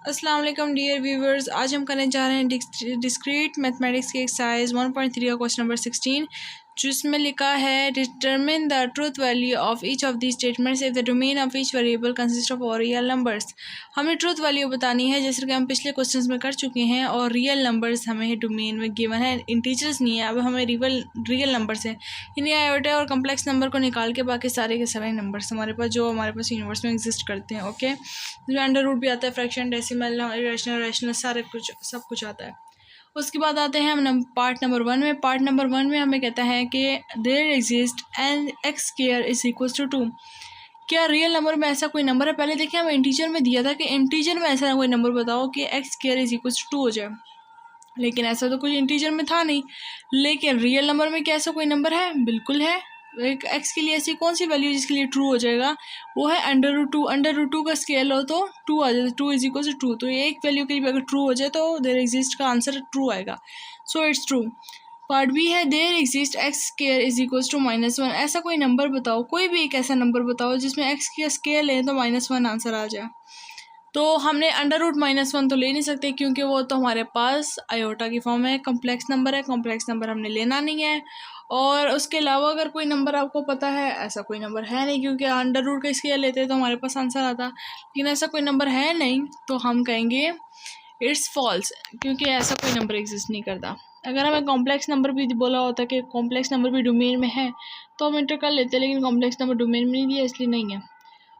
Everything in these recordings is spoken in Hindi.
अस्सलाम वालेकुम डियर व्यूवर्स। आज हम करने जा रहे हैं डिस्क्रीट मैथमेटिक्स के एक्सरसाइज 1.3 का क्वेश्चन नंबर 16, जिसमें लिखा है determine the truth value of each of the statements if the domain of each variable consist of और रियल नंबर्स। हमें ट्रूथ वैल्यू बतानी है, जैसे कि हम पिछले क्वेश्चंस में कर चुके हैं, और रियल नंबर्स हमें डोमेन में गिवन है, इंटीजर्स नहीं है। अब हमें रियल नंबर्स है, इन्हीं आयोटा और कम्प्लेक्स नंबर को निकाल के बाकी सारे के सारे नंबर्स हमारे पास जो हमारे पास यूनिवर्स में एग्जिस्ट करते हैं। ओके, इसमें अंडर रूट भी आता है, फ्रैक्शन, डेसिमल, इरेशनल, रैशनल, सारे कुछ सब कुछ आता है। उसके बाद आते हैं हम पार्ट नंबर 1 में। पार्ट नंबर 1 में हमें कहता है कि there exist an x square is equal to 2। क्या रियल नंबर में ऐसा कोई नंबर है? पहले देखिए हमें इंटीजर में दिया था कि इंटीजर में ऐसा कोई नंबर बताओ कि x square is equal to 2 हो जाए, लेकिन ऐसा तो कुछ इंटीजर में था नहीं। लेकिन रियल नंबर में क्या ऐसा कोई नंबर है? बिल्कुल है। एक एक्स के लिए ऐसी कौन सी वैल्यू जिसके लिए ट्रू हो जाएगा? वो है अंडर रूट 2। अंडर रूट 2 का स्केल हो तो 2 आ जाता है, 2 इज इक्वल टू 2। तो ये एक वैल्यू के लिए अगर ट्रू हो जाए तो देयर एग्जिस्ट का आंसर ट्रू आएगा। So it's true. Part B है there exist x square is equal to -1। ऐसा कोई नंबर बताओ, कोई भी एक ऐसा नंबर बताओ जिसमें एक्स का स्केल है तो -1 आंसर आ जाए। तो हमने अंडर रूट -1 तो ले नहीं सकते, क्योंकि वो तो हमारे पास आयोटा की फॉर्म है, कॉम्प्लेक्स नंबर है, कॉम्प्लेक्स नंबर हमने लेना नहीं है। और उसके अलावा अगर कोई नंबर आपको पता है, ऐसा कोई नंबर है नहीं, क्योंकि अंडर रूट का स्केल लेते तो हमारे पास आंसर आता, लेकिन ऐसा कोई नंबर है नहीं, तो हम कहेंगे इट्स फॉल्स, क्योंकि ऐसा कोई नंबर एग्जिस्ट नहीं करता। अगर हमें कॉम्प्लेक्स नंबर भी बोला होता कि कॉम्प्लेक्स नंबर भी डोमेन में है तो हम इंटर कर लेते, लेकिन कॉम्प्लेक्स नंबर डोमेन में नहीं दिया, इसलिए नहीं है।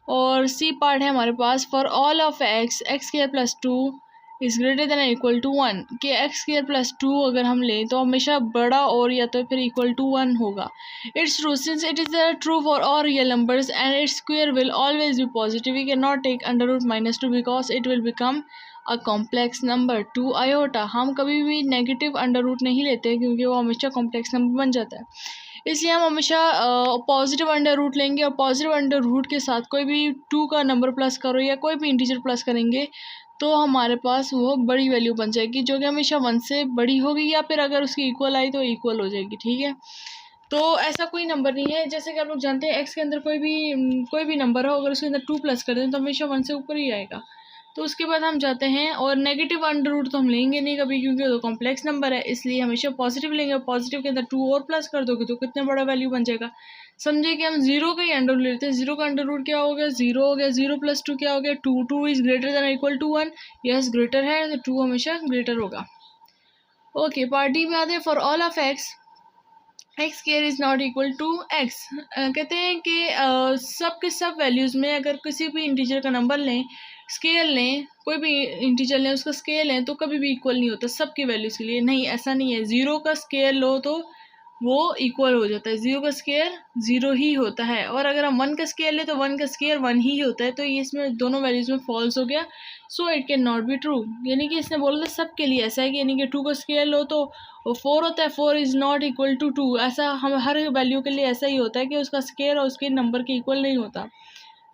और सी पार्ट है हमारे पास, for all of x square plus 2 is greater than equal to 1। कि एक्स स्क्वायर प्लस 2 अगर हम लें तो हमेशा बड़ा और या तो फिर इक्वल टू 1 होगा। It's true since it is true for all real numbers and its square will always be positive. We can not take under root -2 because it will become a complex number 2 iota. हम कभी भी नेगेटिव अंडर रूट नहीं लेते, क्योंकि वो हमेशा कॉम्प्लेक्स नंबर बन जाता है। इसलिए हम हमेशा पॉजिटिव अंडर रूट लेंगे, और पॉजिटिव अंडर रूट के साथ कोई भी 2 का नंबर प्लस करो या कोई भी इंटीजर प्लस करेंगे तो हमारे पास वो बड़ी वैल्यू बन जाएगी, जो कि हमेशा 1 से बड़ी होगी, या फिर अगर उसकी इक्वल आई तो इक्वल हो जाएगी। ठीक है, तो ऐसा कोई नंबर नहीं है। जैसे कि आप लोग जानते हैं एक्स के अंदर कोई भी नंबर हो, अगर उसके अंदर 2 प्लस कर दें तो हमेशा 1 से ऊपर ही आएगा। तो उसके बाद हम जाते हैं, और नेगेटिव अंडर रूट तो हम लेंगे नहीं कभी, क्योंकि वो तो कॉम्प्लेक्स नंबर है, इसलिए हमेशा पॉजिटिव लेंगे। और पॉजिटिव के अंदर 2 और प्लस कर दोगे तो कितना बड़ा वैल्यू बन जाएगा। समझे कि हम 0 का ही अंडर रूट लेते हैं। 0 का अंडर रूट क्या हो गया? 0 हो गया। 0 + 2 क्या हो गया? 2। 2 is greater than equal to 1। Yes, greater है तो 2 हमेशा ग्रेटर होगा। ओके, पार्टी में आते हैं, for all of x square is not equal to x. कहते हैं कि सब के सब वैल्यूज़ में अगर किसी भी इंटीजर का नंबर लें, स्केल लें, कोई भी इंटीजर लें, उसका स्केल लें, तो कभी भी इक्वल नहीं होता सब की वैल्यूज़ के लिए। नहीं, ऐसा नहीं है। 0 का स्केल लो तो वो इक्वल हो जाता है, 0 का स्केयर 0 ही होता है। और अगर हम 1 का स्केल लें तो 1 का स्केयर 1 ही होता है। तो ये इसमें दोनों वैल्यूज़ में फॉल्स हो गया। So it can not be true, यानी कि इसने बोला था सब के लिए ऐसा है कि यानी कि 2 का स्केल लो तो 4 होता है, 4 इज़ नॉट इक्वल टू 2। ऐसा हम हर वैल्यू के लिए ऐसा ही होता है कि उसका स्केयर और उसके नंबर के इक्वल नहीं होता,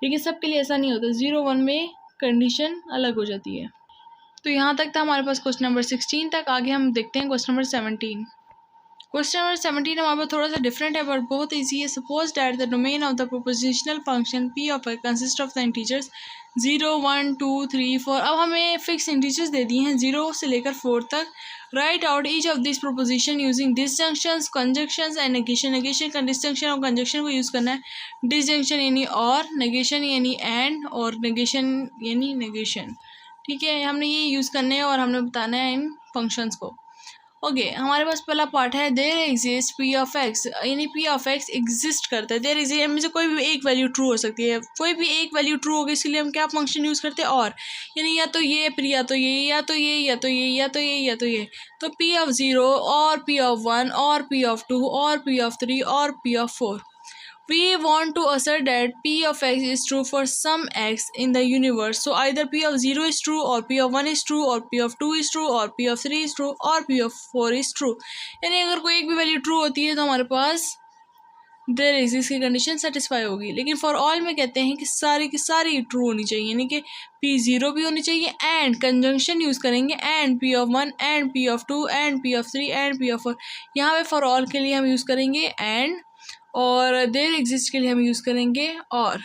लेकिन सब के लिए ऐसा नहीं होता। 0 1 में कंडीशन अलग हो जाती है। तो यहाँ तक था हमारे पास क्वेश्चन नंबर 16 तक। आगे हम देखते हैं क्वेश्चन नंबर 17। क्वेश्चन नंबर 17 हमारे पास थोड़ा सा डिफरेंट है, बट बहुत ईजी है। Suppose that the domain of the prepositional function P of x consist of the integers 0 1 2 3 4। अब हमें फिक्स इंटीजर्स दे दिए हैं 0 से लेकर 4 तक। Write out each of this proposition using disjunctions, conjunctions and negation. Negation का डिसजंक्शन और कंजंक्शन को यूज़ करना है। डिसजंक्शन यानी और, नेगेशन यानी एंड, और नेगेशन यानी नेगेशन। ठीक है, हमने ये यूज़ करने हैं और हमने बताना है इन फंक्शंस को। ओके, हमारे पास पहला पार्ट है there exist P of x, यानी पी ऑफ एक्स एग्जिस्ट करता है। देयर एग्जिस्ट में से कोई भी एक वैल्यू ट्रू हो सकती है, कोई भी एक वैल्यू ट्रू होगी, इसलिए हम क्या फंक्शन यूज़ करते हैं? और, यानी या तो ये फिर या तो ये या तो ये या तो ये या तो ये या तो ये। तो पी ऑफ 0 और पी ऑफ 1 और पी ऑफ 2 और पी ऑफ 3 और P of 4। We want to assert that P of x is true for some x in the universe. So either P of 0 is true, or P of 1 is true, or P of 2 is true, or P of 3 is true, or P of 4 is true. यानी अगर कोई एक भी वैल्यू ट्रू होती है तो हमारे पास देयर एग्जिस्ट की कंडीशन सेटिस्फाई होगी। लेकिन फॉर ऑल में कहते हैं कि सारी की सारी ट्रू होनी चाहिए, यानी कि P0 भी होनी चाहिए, एंड कंजंक्शन यूज़ करेंगे, and P of 1 and P of 2 and P of 3 and P of 4। यहाँ पे फॉर ऑल के लिए हम यूज़ करेंगे एंड, और देयर एग्जिस्ट के लिए हम यूज़ करेंगे और।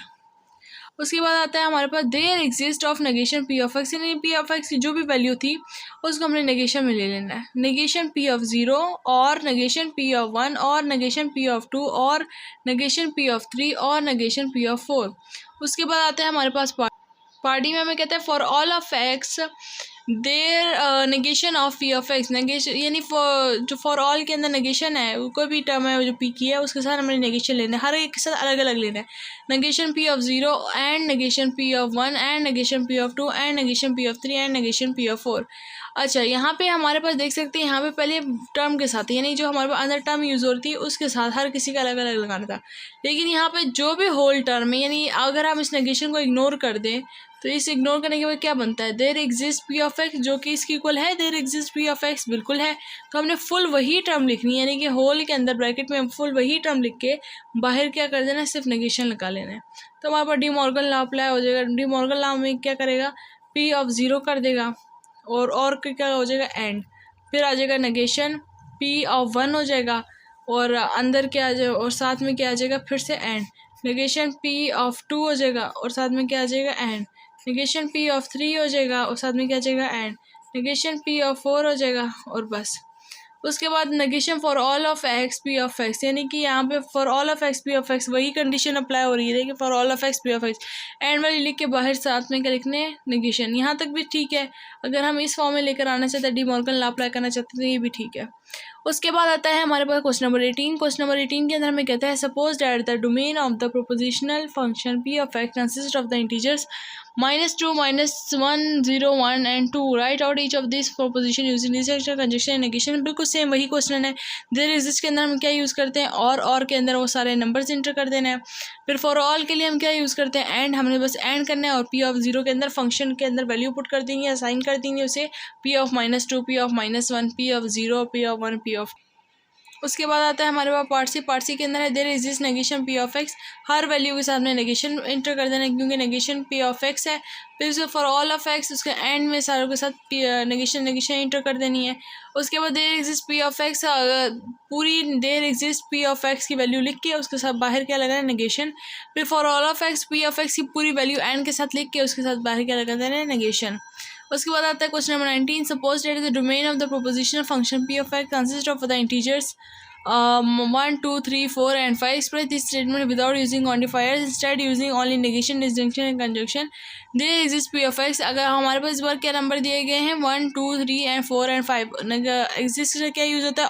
उसके बाद आता है हमारे पास there exist of negation P of x, यानी पी ऑफ एक्स की जो भी वैल्यू थी उसको हमने नेगेशन में ले लेना है। नेगेशन पी ऑफ ज़ीरो और नेगेशन पी ऑफ वन और नेगेशन पी ऑफ टू और नेगेशन पी ऑफ थ्री और नेगेशन पी ऑफ फोर। उसके बाद आता है हमारे पास पार्टी में हमें कहते हैं for all of x there negation of p of x, negation यानी जो फॉर ऑल के अंदर नेगेशन है, कोई भी टर्म है जो पी की है उसके साथ हमें नेगेशन लेना है, हर एक के साथ अलग अलग लेना है। Negation P of zero and negation P of one and negation P of two and negation P of three and negation P of four. अच्छा, यहाँ पे हमारे पास देख सकते हैं, यहाँ पे पहले टर्म के साथ यानी जो हमारे पास अंदर टर्म यूज़ हो रही थी उसके साथ हर किसी का अलग अलग लगाना था, लेकिन यहाँ पे जो भी होल टर्म है यानी अगर हम इस नेगेशन को इग्नोर कर दें तो इस इग्नोर करने के बाद क्या बनता है, there exist P of x, जो कि इसकी इक्वल है there exist P of x, बिल्कुल है। तो हमने फुल वही टर्म लिखनी है, यानी कि होल के अंदर ब्रैकेट में फुल वही टर्म लिख के बाहर क्या कर देना है, सिर्फ नेगेशन लगा लेना है। तो हमारे पास डी मॉर्गन लॉ अप्लाई हो जाएगा। डी मॉर्गन लॉ में क्या करेगा, पी ऑफ ज़ीरो कर देगा और क्या हो जाएगा एंड, फिर आ जाएगा नेगेशन पी ऑफ वन हो जाएगा और अंदर क्या आ जाएगा और साथ में क्या आ जाएगा फिर से and, negation P of two हो जाएगा और साथ में क्या आ जाएगा and, negation P of three हो जाएगा और साथ में क्या आ जाएगा and, negation P of four हो जाएगा और बस। उसके बाद negation for all of x p of x, यानी कि यहाँ पे for all of x p of x वही कंडीशन अप्लाई हो रही है, देखिए for all of x p of x and वाली लिख के बाहर साथ में क्या लिखने नेगेशन। यहाँ तक भी ठीक है, अगर हम इस फॉर्म में लेकर आना चाहते हैं डी मॉर्गन लॉ अप्लाई करना चाहते हैं तो ये भी ठीक है। उसके बाद आता है हमारे पास क्वेश्चन नंबर 18। क्वेश्चन नंबर 18 के अंदर हमें कहता है suppose that the domain of the prepositional function P of x consist of the integers -2, -1, 0, 1 and 2, right out each of this proposition using disjunction conjunction and negation. बिल्कुल सेम वही क्वेश्चन है। देयर एग्जिस्ट के अंदर हम क्या यूज़ करते हैं, और के अंदर वो सारे नंबर्स इंटर कर देना है। फिर फॉर ऑल के लिए हम क्या यूज़ करते हैं, एंड, हमने बस एंड करना है और पी ऑफ ज़ीरो के अंदर फंक्शन के अंदर वैल्यू पुट कर देंगे, असाइन कर देंगे उसे P of -2, P of -1, P of zero, P of one, P of. उसके बाद आता है हमारे पास पार्ट सी के अंदर है there exist negation P of x, हर वैल्यू के साथ में नेगेशन इंटर कर देना है क्योंकि नेगेशन पी ऑफ एक्स है। फिर उसके फॉर ऑल ऑफ एक्स उसके एंड में सारों के साथ नेगेशन इंटर कर देनी है। उसके बाद there exist P of x, पूरी there exist P of x की वैल्यू लिख के उसके साथ बाहर क्या लगाना है नेगेशन। फिर for all of x p of x की पूरी वैल्यू एंड के साथ लिख के उसके साथ बाहर क्या लगा देना है नेगेशन। उसके बाद आता है question number 19। Suppose that the domain of the prepositional function P of x consist of the integers 1, 2, 3, 4 and 5. Express this statement without using quantifiers, instead using only negation, disjunction and conjunction. There exists p of x। अगर हमारे पास इस बार क्या नंबर दिए गए हैं 1, 2, 3 and 4 and 5, एग्जिस्ट का क्या यूज़ होता है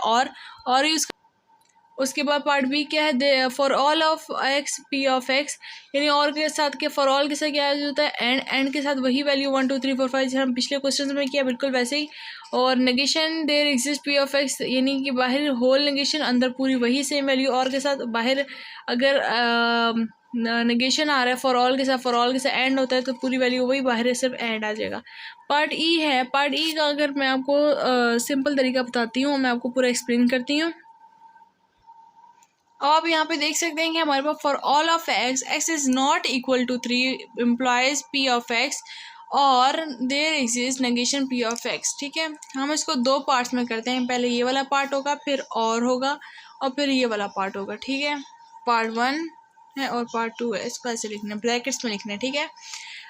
और यूज़। उसके बाद पार्ट बी क्या है, for all of x p of x, यानी और के साथ के फॉर ऑल के साथ क्या यूज होता है एंड के साथ वही वैल्यू 1, 2, 3, 4, 5 जैसे हम पिछले क्वेश्चन में किया बिल्कुल वैसे ही। और negation there exist P of x, यानी कि बाहर होल नेगेशन अंदर पूरी वही सेम वैल्यू, और के साथ बाहर अगर नेगेशन आ रहा है फॉर ऑल के साथ एंड होता है तो पूरी वैल्यू वही बाहर है, सिर्फ एंड आ जाएगा। पार्ट ई है, पार्ट ई का अगर मैं आपको सिंपल तरीका बताती हूँ, मैं आपको पूरा एक्सप्लेन करती हूँ। आप यहाँ पे देख सकते हैं कि हमारे पास for all of x x is not equal to 3 implies P of x और there exist negation P of x. ठीक है, हम इसको दो पार्ट्स में करते हैं, पहले ये वाला पार्ट होगा फिर होगा और फिर ये वाला पार्ट होगा। ठीक है, पार्ट 1 है और पार्ट 2 है, इसको ऐसे लिखना है, ब्रैकेट्स में लिखना है। ठीक है,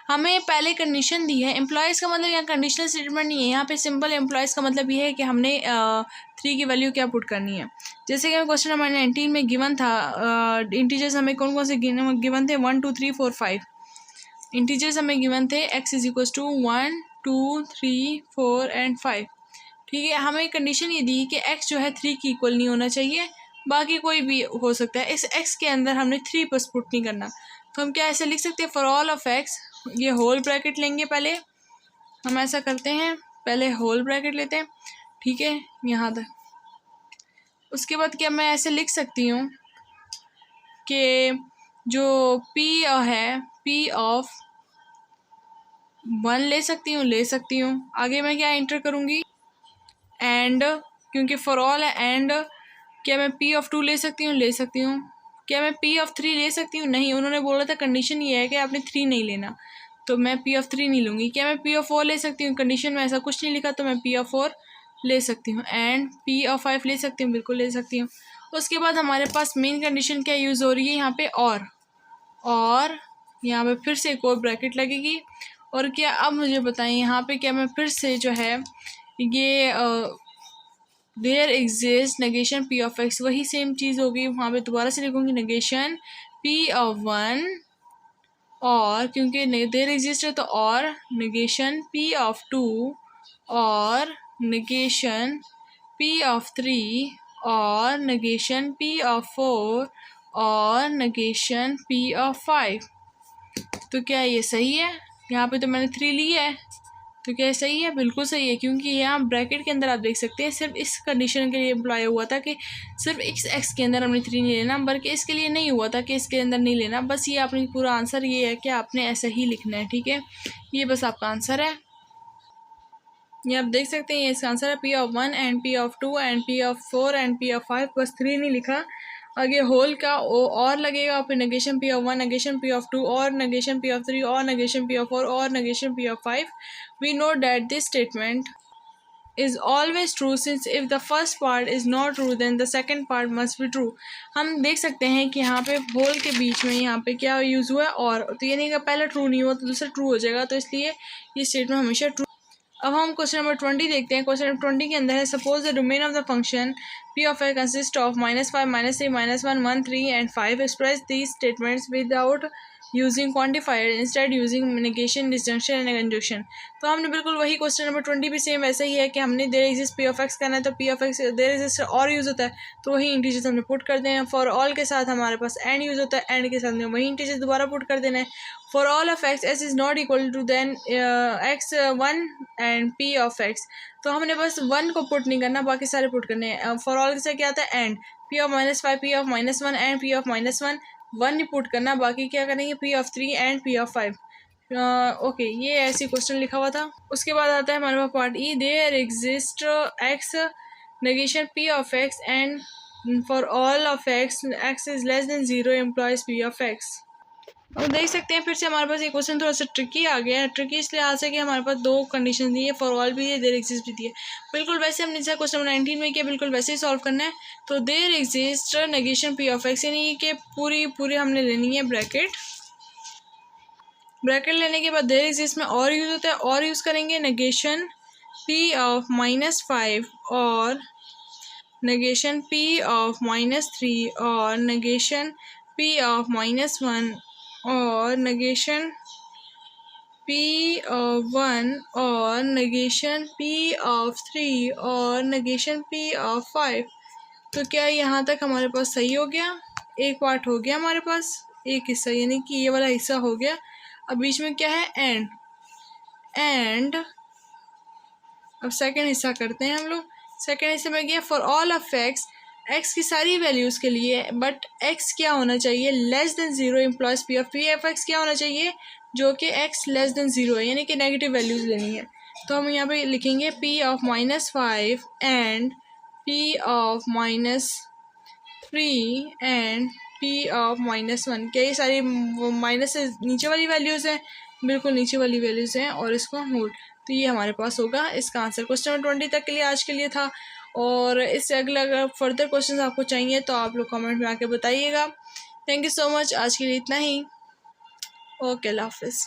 हमें पहले कंडीशन दी है, एम्प्लॉयज़ का मतलब यहाँ कंडीशनल स्टेटमेंट नहीं है, यहाँ पे सिंपल एम्प्लॉयज़ का मतलब ये है कि हमने 3 की वैल्यू क्या पुट करनी है। जैसे कि क्वेश्चन नंबर 19 में गिवन था, इंटीजर्स हमें कौन कौन से गिवन थे 1, 2, 3, 4, 5 इंटीजर्स हमें गिवन थे, x is equal to 1, 2, 3, 4 and 5। ठीक है, हमें कंडीशन ये दी कि x जो है 3 की इक्वल नहीं होना चाहिए, बाकी कोई भी हो सकता है, इस x के अंदर हमने 3 बस पुट नहीं करना। तो हम क्या ऐसे लिख सकते हैं, फॉर ऑल ऑफ x, ये होल ब्रैकेट लेंगे, पहले हम ऐसा करते हैं, पहले होल ब्रैकेट लेते हैं। ठीक है, यहाँ तक। उसके बाद क्या मैं ऐसे लिख सकती हूँ कि जो p है p ऑफ 1 ले सकती हूँ, आगे मैं क्या इंटर करूँगी एंड, क्योंकि फॉर ऑल है एंड। क्या मैं p ऑफ 2 ले सकती हूँ, क्या मैं p ऑफ 3 ले सकती हूँ, नहीं, उन्होंने बोला था कंडीशन ये है कि आपने 3 नहीं लेना, तो मैं p ऑफ 3 नहीं लूँगी। क्या मैं p ऑफ 4 ले सकती हूँ, कंडीशन में ऐसा कुछ नहीं लिखा तो मैं p ऑफ 4 ले सकती हूँ। एंड p ऑफ 5 ले सकती हूँ, बिल्कुल ले सकती हूँ। उसके बाद हमारे पास मेन कंडीशन क्या यूज़ हो रही है यहाँ पे, और यहाँ पे फिर से एक और ब्रैकेट लगेगी। और क्या अब मुझे बताएं यहाँ पे क्या मैं फिर से जो है ये there exist negation P of x, वही सेम चीज़ होगी। वहाँ पे दोबारा से लिखूँगी नेगेशन पी ऑफ वन, और क्योंकि देयर एग्जिस्ट है तो और नेगेशन पी ऑफ टू, और नेगेशन पी ऑफ थ्री, और नेगेशन पी ऑफ फोर, और नेगेशन पी ऑफ फाइव। तो क्या ये सही है? यहाँ पे तो मैंने 3 ली है, तो क्या सही है? बिल्कुल सही है, क्योंकि यहाँ ब्रैकेट के अंदर आप देख सकते हैं सिर्फ इस कंडीशन के लिए अप्लाई हुआ था कि सिर्फ x के अंदर हमने 3 नहीं लेना, बल्कि इसके लिए नहीं हुआ था कि इसके अंदर नहीं लेना। बस ये आपने पूरा आंसर ये है कि आपने ऐसा ही लिखना है, ठीक है। ये बस आपका आंसर है। ये आप देख सकते हैं, ये इसका आंसर है p of one and p of two and p of four and p of five. बस 3 नहीं लिखा, आगे होल का ओ और लगेगा, फिर negation P of one, negation P of two, और नेगेशन पी ऑफ थ्री, और नेगेशन पी ऑफ फोर, और negation P of five. We know that this statement is always true since if the first part is not true then the second part must be true। हम देख सकते हैं कि यहाँ पे होल के बीच में यहाँ पे क्या यूज़ हुआ है, और तो ये नहीं कि पहला ट्रू नहीं हुआ तो दूसरा ट्रू हो जाएगा, तो इसलिए ये स्टेटमेंट हमेशा ट्रू। अब हम क्वेश्चन नंबर 20 देखते हैं। क्वेश्चन नंबर 20 के अंदर है suppose the domain of the function P of A consist of -5, -3, -1, 1, 3 and 5। Express these statements without using quantifier instead using negation, disjunction and conjunction. तो हमने बिल्कुल वही क्वेश्चन नंबर 20 भी सेम वैसा ही है कि हमने there exist P of x करना है, तो p of x there exist और यूज़ होता है तो वही इंटीजर्स हमने पुट कर देना है। फॉर ऑल के साथ हमारे पास एंड यूज़ होता है, एंड के साथ में वही इंटीजर्स दोबारा पुट कर देना है। For all of x s is not equal to then x one and p of x. तो हमने बस वन को पुट नहीं करना, बाकी सारे पुट करने हैं। फॉर ऑल से क्या आता है and p of -5, P of -1 and p of -1, one he put करना, बाकी क्या करेंगे P of 3 and p of 5। Okay, ये ऐसी क्वेश्चन लिखा हुआ था। उसके बाद आता है हमारे पास part E, there exist x negation P of x and for all of x x is less than 0 implies P of x. अब देख सकते हैं फिर से हमारे पास ये क्वेश्चन थोड़ा सा ट्रिकी आ गया है। ट्रिकी इसलिए आ सके कि हमारे पास दो कंडीशन दी है, फॉर ऑल भी है, देयर एग्जिस्ट भी दी है। बिल्कुल वैसे हमने जैसे क्वेश्चन नंबर 19 में किया बिल्कुल वैसे ही सॉल्व करना है। तो there exist negation P of x, यानी कि पूरी हमने लेनी है ब्रैकेट। ब्रैकेट लेने के बाद देयर एग्जिस्ट में और यूज़ होता है, और यूज़ करेंगे नेगेशन पी ऑफ -5 और नेगेशन पी ऑफ -3 और नेगेशन पी ऑफ -1 और नेगेशन पी ऑफ 1 और नेगेशन पी ऑफ 3 और नेगेशन पी ऑफ 5। तो क्या यहाँ तक हमारे पास सही हो गया? एक पार्ट हो गया हमारे पास, एक हिस्सा, यानी कि ये वाला हिस्सा हो गया। अब बीच में क्या है एंड अब सेकंड हिस्सा करते हैं हम लोग। सेकंड हिस्से में गया फॉर ऑल ऑफ एक्स की सारी वैल्यूज़ के लिए, बट एक्स क्या होना चाहिए less than 0 implies P of x क्या होना चाहिए जो कि एक्स लेस देन 0 है, यानी कि नेगेटिव वैल्यूज़ लेनी है। तो हम यहाँ पे लिखेंगे P of -5 and p of -3 and p of -1। क्या ये सारी माइनस से नीचे वाली वैल्यूज़ हैं? बिल्कुल नीचे वाली वैल्यूज़ हैं, और इसको होल। तो ये हमारे पास होगा इसका आंसर। क्वेश्चन नंबर 20 तक के लिए आज के लिए था, और इससे अगला अगर फर्दर क्वेश्चन आपको चाहिए तो आप लोग कमेंट में आके बताइएगा। थैंक यू सो मच, आज के लिए इतना ही। ओके, अल्लाह हाफिज़।